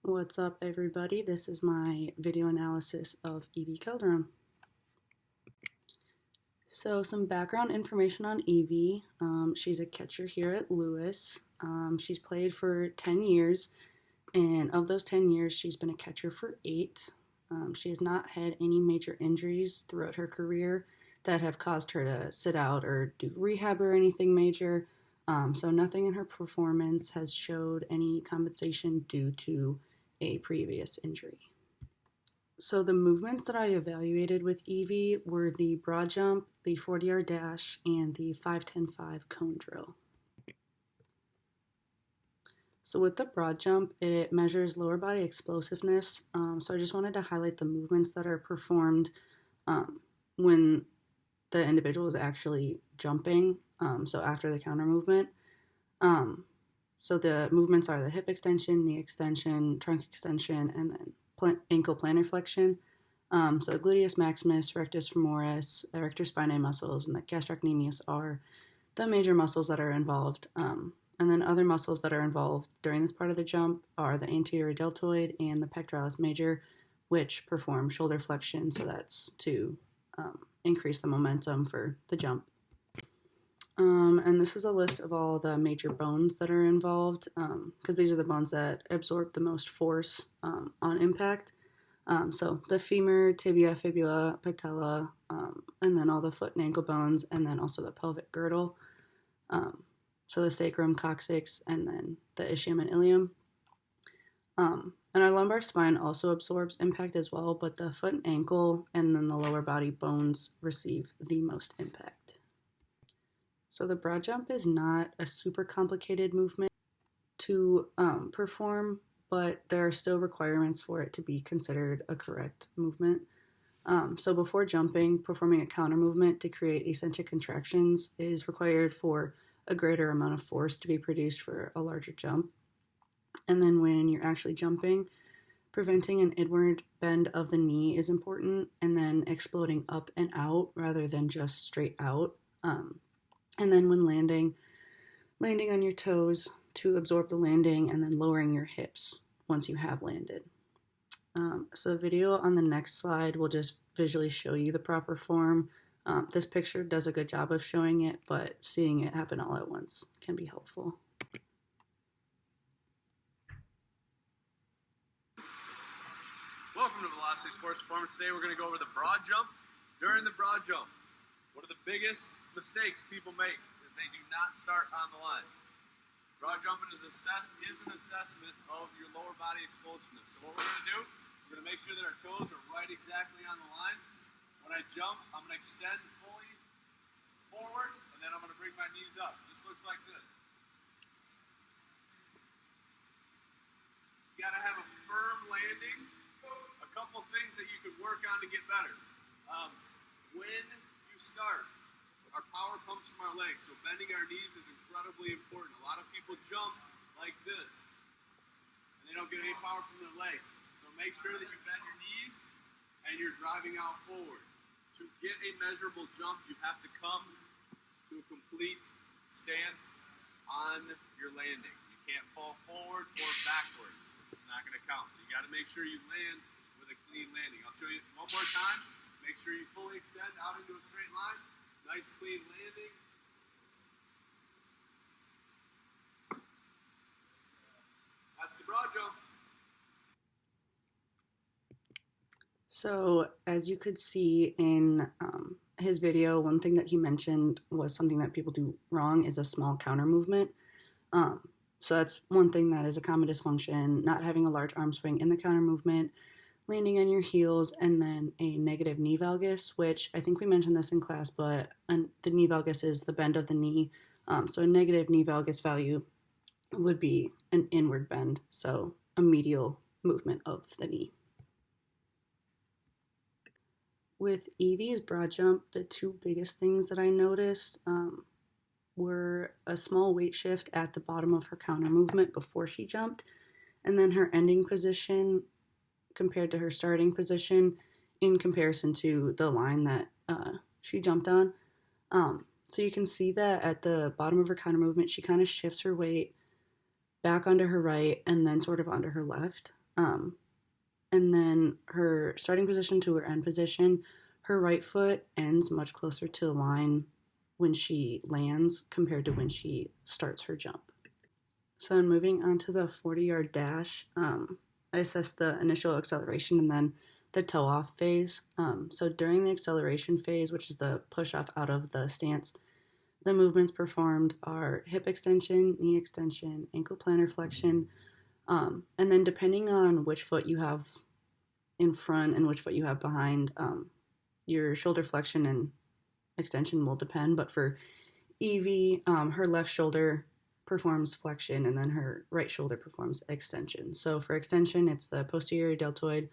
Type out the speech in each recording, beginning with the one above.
What's up, everybody? This is my video analysis of Evie Calderon. So some background information on Evie. She's a catcher here at Lewis. She's played for 10 years, and of those 10 years, she's been a catcher for 8. She has not had any major injuries throughout her career that have caused her to sit out or do rehab or anything major. So nothing in her performance has showed any compensation due to a previous injury. So the movements that I evaluated with Evie were the broad jump, the 40-yard dash, and the 5-10-5 cone drill. So with the broad jump, it measures lower body explosiveness. So I just wanted to highlight the movements that are performed when the individual is actually jumping, so after the counter movement. So the movements are the hip extension, knee extension, trunk extension, and then ankle plantar flexion. So the gluteus maximus, rectus femoris, erector spinae muscles, and the gastrocnemius are the major muscles that are involved. And then other muscles that are involved during this part of the jump are the anterior deltoid and the pectoralis major, which perform shoulder flexion. So that's to increase the momentum for the jump. And this is a list of all the major bones that are involved, because these are the bones that absorb the most force on impact. So the femur, tibia, fibula, patella, and then all the foot and ankle bones, and then also the pelvic girdle. So the sacrum, coccyx, and then the ischium and ilium. And our lumbar spine also absorbs impact as well, but the foot and ankle and then the lower body bones receive the most impact. So the broad jump is not a super complicated movement to perform, but there are still requirements for it to be considered a correct movement. So before jumping, performing a counter movement to create eccentric contractions is required for a greater amount of force to be produced for a larger jump. And then when you're actually jumping, preventing an inward bend of the knee is important, and then exploding up and out rather than just straight out. And then when landing on your toes to absorb the landing, and then lowering your hips once you have landed. So the video on the next slide will just visually show you the proper form. This picture does a good job of showing it, but seeing it happen all at once can be helpful. Welcome to Velocity Sports Performance. Today we're going to go over the broad jump. During the broad jump, one of the biggest mistakes people make is they do not start on the line. Broad jumping is an assessment of your lower body explosiveness. So what we're going to do, we're going to make sure that our toes are right exactly on the line. When I jump, I'm going to extend fully forward, and then I'm going to bring my knees up. It just looks like this. You got to have a firm landing. A couple things that you could work on to get better. When you start, our power comes from our legs, so bending our knees is incredibly important. A lot of people jump like this, and they don't get any power from their legs. So make sure that you bend your knees and you're driving out forward. To get a measurable jump, you have to come to a complete stance on your landing. You can't fall forward or backwards. It's not going to count. So you got to make sure you land with a clean landing. I'll show you one more time. Make sure you fully extend out into a straight line. Nice clean landing. That's the broad jump. So as you could see in his video, one thing that he mentioned was something that people do wrong is a small counter movement. So that's one thing that is a common dysfunction, not having a large arm swing in the counter movement, landing on your heels, and then a negative knee valgus, which I think we mentioned this in class, but the knee valgus is the bend of the knee. So a negative knee valgus value would be an inward bend, so a medial movement of the knee. With Evie's broad jump, the two biggest things that I noticed were a small weight shift at the bottom of her counter movement before she jumped, and then her ending position compared to her starting position in comparison to the line that she jumped on. So you can see that at the bottom of her counter movement, she kind of shifts her weight back onto her right and then sort of onto her left. Um, and then her starting position to her end position, her right foot ends much closer to the line when she lands compared to when she starts her jump. So, in moving on to the 40-yard dash, I assessed the initial acceleration and then the toe off phase. So, during the acceleration phase, which is the push off out of the stance, the movements performed are hip extension, knee extension, ankle plantar flexion, and then depending on which foot you have in front and which foot you have behind, your shoulder flexion and extension will depend. But for Evie, her left shoulder performs flexion and then her right shoulder performs extension. So for extension, it's the posterior deltoid,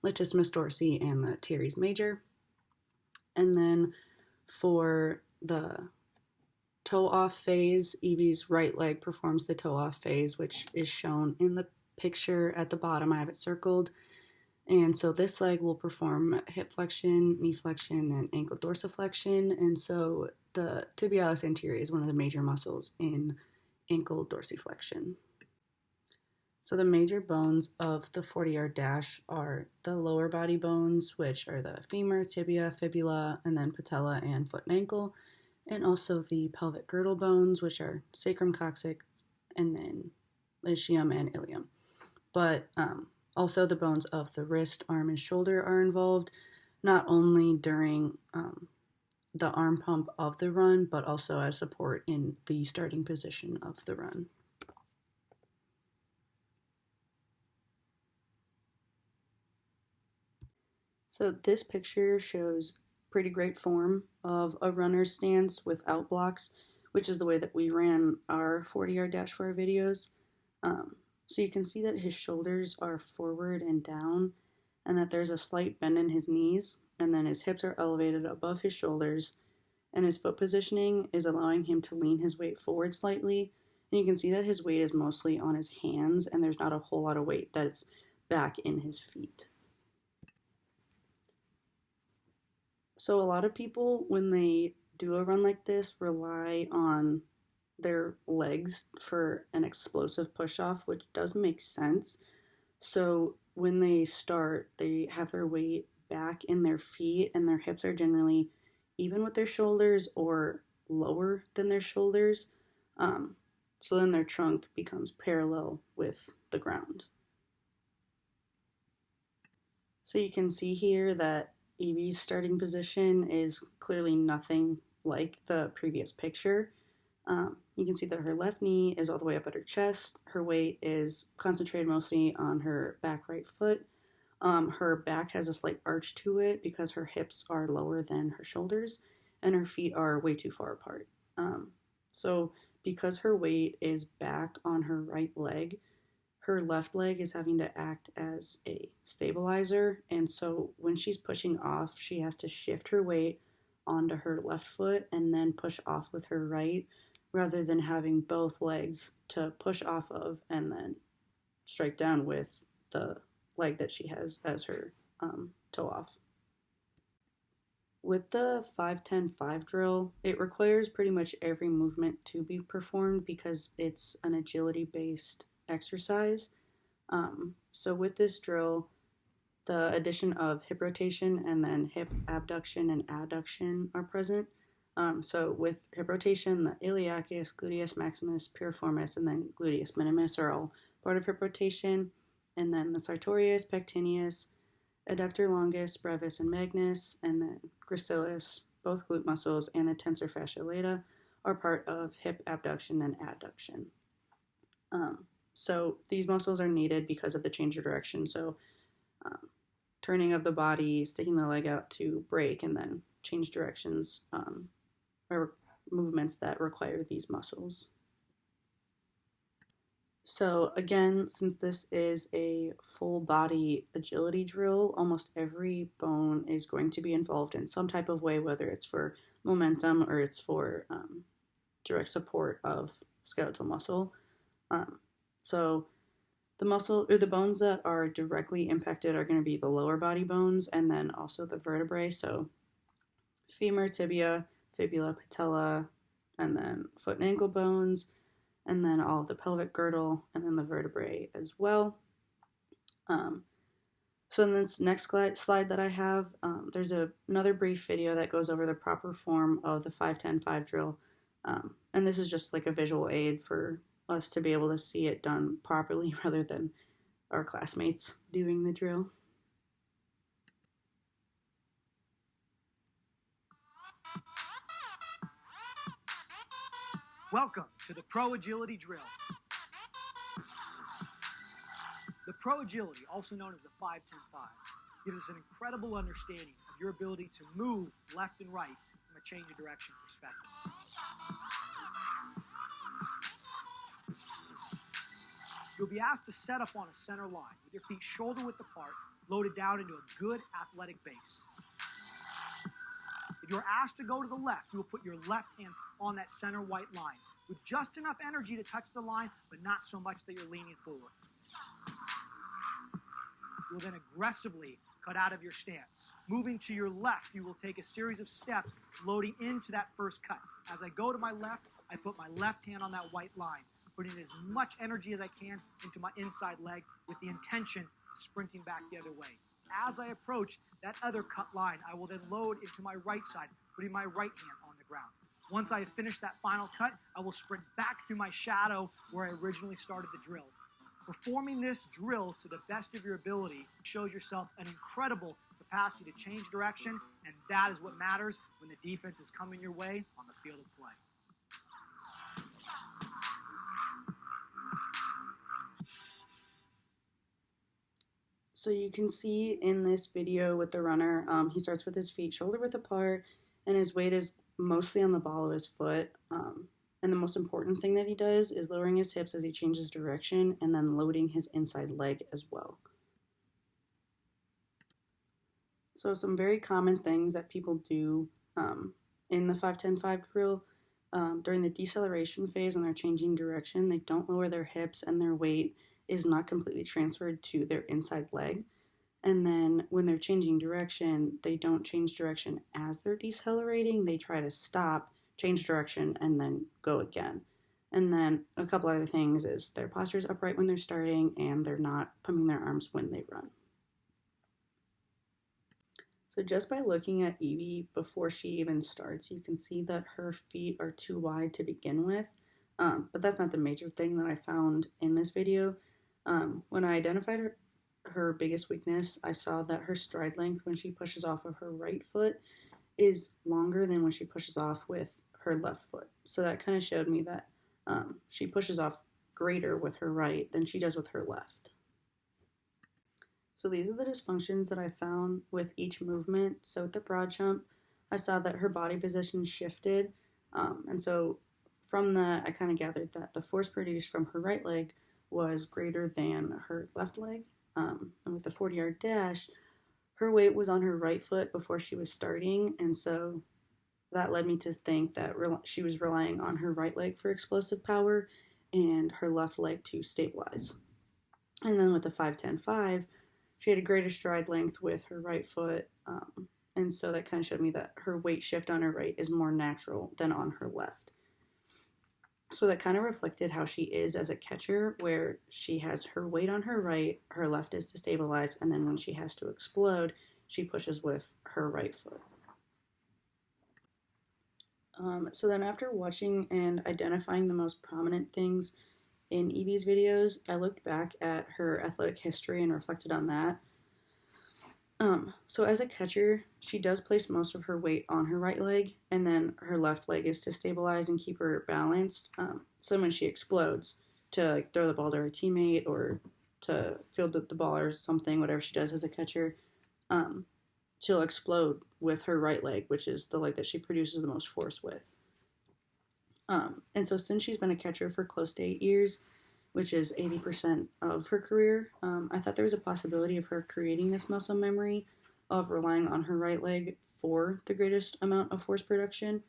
latissimus dorsi, and the teres major. And then for the toe off phase, Evie's right leg performs the toe off phase, which is shown in the picture at the bottom. I have it circled. And so this leg will perform hip flexion, knee flexion, and ankle dorsiflexion. And so the tibialis anterior is one of the major muscles in ankle dorsiflexion. So the major bones of the 40-yard dash are the lower body bones, which are the femur, tibia, fibula, and then patella and foot and ankle, and also the pelvic girdle bones, which are sacrum, coccyx, and then ischium and ilium. But also the bones of the wrist, arm, and shoulder are involved, not only during the arm pump of the run, but also as support in the starting position of the run. So this picture shows pretty great form of a runner's stance without blocks, which is the way that we ran our 40-yard dash for our videos. So you can see that his shoulders are forward and down, and that there's a slight bend in his knees, and then his hips are elevated above his shoulders, and his foot positioning is allowing him to lean his weight forward slightly. And you can see that his weight is mostly on his hands, and there's not a whole lot of weight that's back in his feet. So a lot of people, when they do a run like this, rely on their legs for an explosive push off, which does make sense. So when they start, they have their weight back in their feet, and their hips are generally even with their shoulders or lower than their shoulders. So then their trunk becomes parallel with the ground. So you can see here that Evie's starting position is clearly nothing like the previous picture. You can see that her left knee is all the way up at her chest. Her weight is concentrated mostly on her back right foot. Her back has a slight arch to it because her hips are lower than her shoulders, and her feet are way too far apart. So because her weight is back on her right leg, her left leg is having to act as a stabilizer, and so when she's pushing off, she has to shift her weight onto her left foot and then push off with her right, rather than having both legs to push off of and then strike down with the leg that she has as her toe off. With the 5-10-5 drill, it requires pretty much every movement to be performed because it's an agility based exercise. So with this drill, the addition of hip rotation and then hip abduction and adduction are present. So with hip rotation, the iliacus, gluteus maximus, piriformis, and then gluteus minimus are all part of hip rotation. And then the sartorius, pectineus, adductor longus, brevis, and magnus, and then gracilis, both glute muscles, and the tensor fascia lata are part of hip abduction and adduction. So these muscles are needed because of the change of direction. So turning of the body, sticking the leg out to break, and then change directions are movements that require these muscles. So again, since this is a full body agility drill, almost every bone is going to be involved in some type of way, whether it's for momentum or it's for direct support of skeletal muscle. So the bones that are directly impacted are going to be the lower body bones and then also the vertebrae. So femur, tibia, fibula, patella, and then foot and ankle bones, and then all of the pelvic girdle, and then the vertebrae as well. Um, so in this next slide that I have, there's another brief video that goes over the proper form of the 5-10-5 drill. And this is just like a visual aid for us to be able to see it done properly rather than our classmates doing the drill. Welcome to the Pro Agility Drill. The Pro Agility, also known as the 5-10-5, gives us an incredible understanding of your ability to move left and right from a change of direction perspective. You'll be asked to set up on a center line with your feet shoulder width apart, loaded down into a good athletic base. If you're asked to go to the left, you will put your left hand on that center white line with just enough energy to touch the line, but not so much that you're leaning forward. You will then aggressively cut out of your stance. Moving to your left, you will take a series of steps loading into that first cut. As I go to my left, I put my left hand on that white line, putting as much energy as I can into my inside leg with the intention of sprinting back the other way. As I approach that other cut line, I will then load into my right side, putting my right hand on the ground. Once I have finished that final cut, I will sprint back through my shadow where I originally started the drill. Performing this drill to the best of your ability shows yourself an incredible capacity to change direction, and that is what matters when the defense is coming your way on the field of play. So you can see in this video with the runner, he starts with his feet shoulder width apart, and his weight is mostly on the ball of his foot. And the most important thing that he does is lowering his hips as he changes direction and then loading his inside leg as well. So some very common things that people do in the 5-10-5 drill, during the deceleration phase when they're changing direction, they don't lower their hips and their weight is not completely transferred to their inside leg. And then when they're changing direction, they don't change direction as they're decelerating. They try to stop, change direction, and then go again. And then a couple other things is their posture is upright when they're starting and they're not pumping their arms when they run. So just by looking at Evie before she even starts, you can see that her feet are too wide to begin with. But that's not the major thing that I found in this video. When I identified her biggest weakness, I saw that her stride length when she pushes off of her right foot is longer than when she pushes off with her left foot. So that kind of showed me that she pushes off greater with her right than she does with her left. So these are the dysfunctions that I found with each movement. So with the broad jump, I saw that her body position shifted. And so from that, I kind of gathered that the force produced from her right leg was greater than her left leg. And with the 40-yard dash, her weight was on her right foot before she was starting, and so that led me to think that she was relying on her right leg for explosive power and her left leg to stabilize. And then with the 5-10-5, she had a greater stride length with her right foot, and so that kind of showed me that her weight shift on her right is more natural than on her left. So that kind of reflected how she is as a catcher, where she has her weight on her right, her left is to stabilize, and then when she has to explode, she pushes with her right foot. So then after watching and identifying the most prominent things in Evie's videos, I looked back at her athletic history and reflected on that. So as a catcher, she does place most of her weight on her right leg, and then her left leg is to stabilize and keep her balanced. So when she explodes, to throw the ball to her teammate or to field the ball or something, whatever she does as a catcher, she'll explode with her right leg, which is the leg that she produces the most force with. And so since she's been a catcher for close to 8 years, which is 80% of her career, I thought there was a possibility of her creating this muscle memory of relying on her right leg for the greatest amount of force production.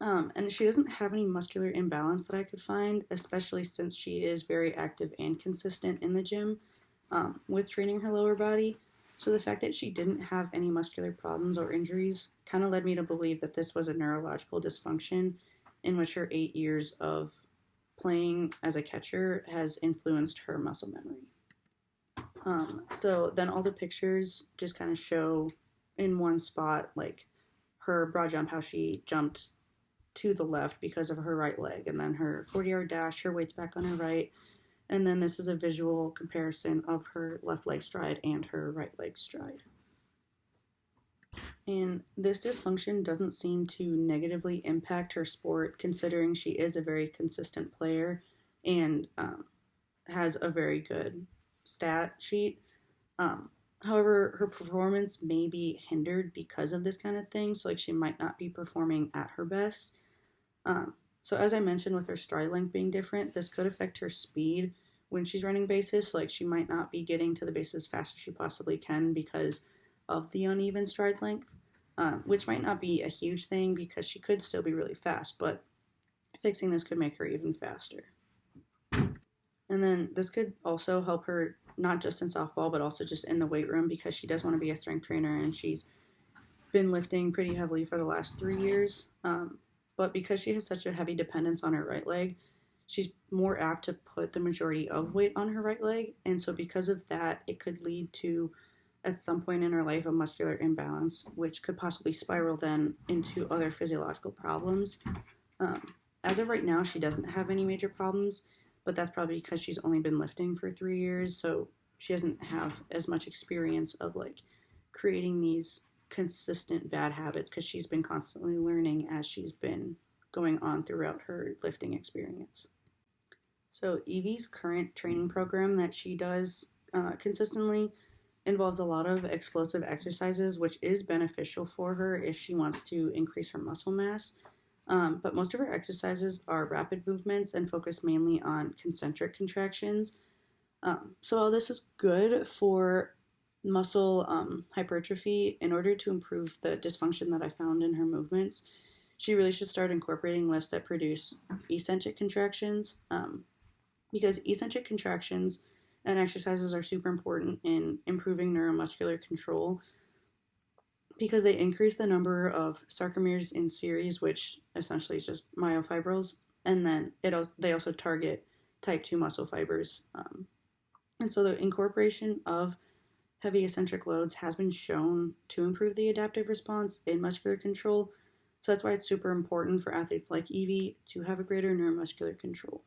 And she doesn't have any muscular imbalance that I could find, especially since she is very active and consistent in the gym with training her lower body. So the fact that she didn't have any muscular problems or injuries kind of led me to believe that this was a neurological dysfunction in which her 8 years of playing as a catcher has influenced her muscle memory. So then all the pictures just kind of show in one spot, like her broad jump, how she jumped to the left because of her right leg, and then her 40-yard dash, her weight's back on her right, and then this is a visual comparison of her left leg stride and her right leg stride. And this dysfunction doesn't seem to negatively impact her sport, considering she is a very consistent player and has a very good stat sheet. However, her performance may be hindered because of this kind of thing, so like she might not be performing at her best. So as I mentioned, with her stride length being different, this could affect her speed when she's running bases. Like she might not be getting to the bases as fast as she possibly can because of the uneven stride length, which might not be a huge thing because she could still be really fast, but fixing this could make her even faster. And then this could also help her not just in softball, but also just in the weight room because she does want to be a strength trainer and she's been lifting pretty heavily for the last 3 years. But because she has such a heavy dependence on her right leg, she's more apt to put the majority of weight on her right leg. And so because of that, it could lead to, at some point in her life, a muscular imbalance, which could possibly spiral then into other physiological problems. As of right now, she doesn't have any major problems, but that's probably because she's only been lifting for 3 years, so she doesn't have as much experience of like creating these consistent bad habits because she's been constantly learning as she's been going on throughout her lifting experience. So Evie's current training program that she does consistently involves a lot of explosive exercises, which is beneficial for her if she wants to increase her muscle mass. But most of her exercises are rapid movements and focus mainly on concentric contractions. So while this is good for muscle hypertrophy, in order to improve the dysfunction that I found in her movements, she really should start incorporating lifts that produce eccentric contractions, because eccentric contractions and exercises are super important in improving neuromuscular control because they increase the number of sarcomeres in series, which essentially is just myofibrils, and then they also target type 2 muscle fibers. And so the incorporation of heavy eccentric loads has been shown to improve the adaptive response in muscular control. So that's why it's super important for athletes like Evie to have a greater neuromuscular control.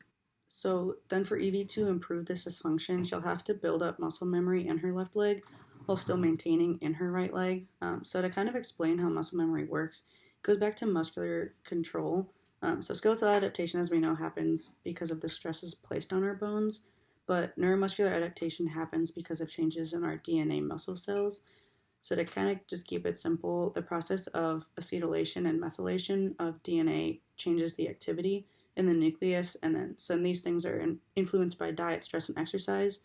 So then for Evie to improve this dysfunction, she'll have to build up muscle memory in her left leg while still maintaining in her right leg. So to kind of explain how muscle memory works, it goes back to muscular control. So skeletal adaptation, as we know, happens because of the stresses placed on our bones, but neuromuscular adaptation happens because of changes in our DNA muscle cells. So to kind of just keep it simple, the process of acetylation and methylation of DNA changes the activity in the nucleus, and then so these things are influenced by diet, stress, and exercise.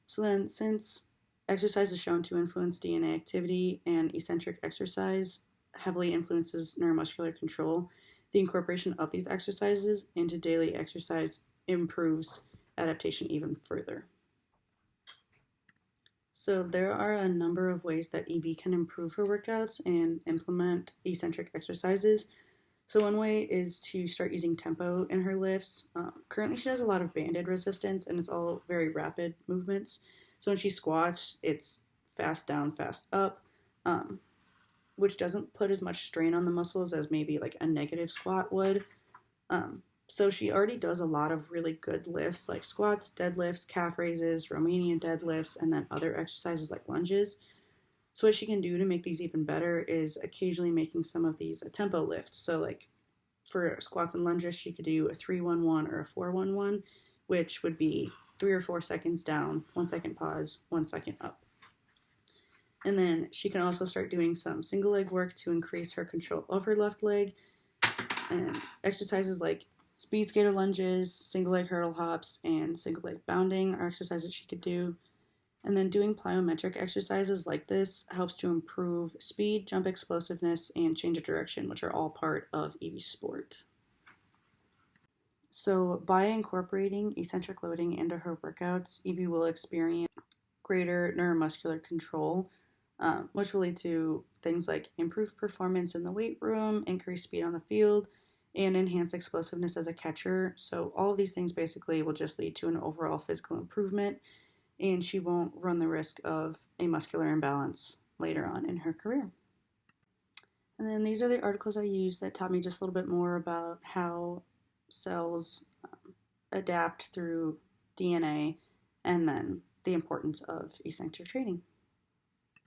So then since exercise is shown to influence DNA activity and eccentric exercise heavily influences neuromuscular control, the incorporation of these exercises into daily exercise improves adaptation even further. So there are a number of ways that Evie can improve her workouts and implement eccentric exercises. So one way is to start using tempo in her lifts. Currently she does a lot of banded resistance and it's all very rapid movements. So when she squats, it's fast down, fast up, which doesn't put as much strain on the muscles as maybe like a negative squat would. So she already does a lot of really good lifts like squats, deadlifts, calf raises, Romanian deadlifts, and then other exercises like lunges. So what she can do to make these even better is occasionally making some of these a tempo lift. So like for squats and lunges, she could do a 3-1-1 or a 4-1-1, which would be 3 or 4 seconds down, 1 second pause, 1 second up. And then she can also start doing some single leg work to increase her control of her left leg. And exercises like speed skater lunges, single leg hurdle hops, and single leg bounding are exercises she could do. And then doing plyometric exercises like this helps to improve speed, jump explosiveness, and change of direction, which are all part of Evie's sport. So by incorporating eccentric loading into her workouts, Evie will experience greater neuromuscular control, which will lead to things like improved performance in the weight room, increased speed on the field, and enhanced explosiveness as a catcher. So all of these things basically will just lead to an overall physical improvement and she won't run the risk of a muscular imbalance later on in her career. And then these are the articles I used that taught me just a little bit more about how cells adapt through DNA, and then the importance of asynchronous training.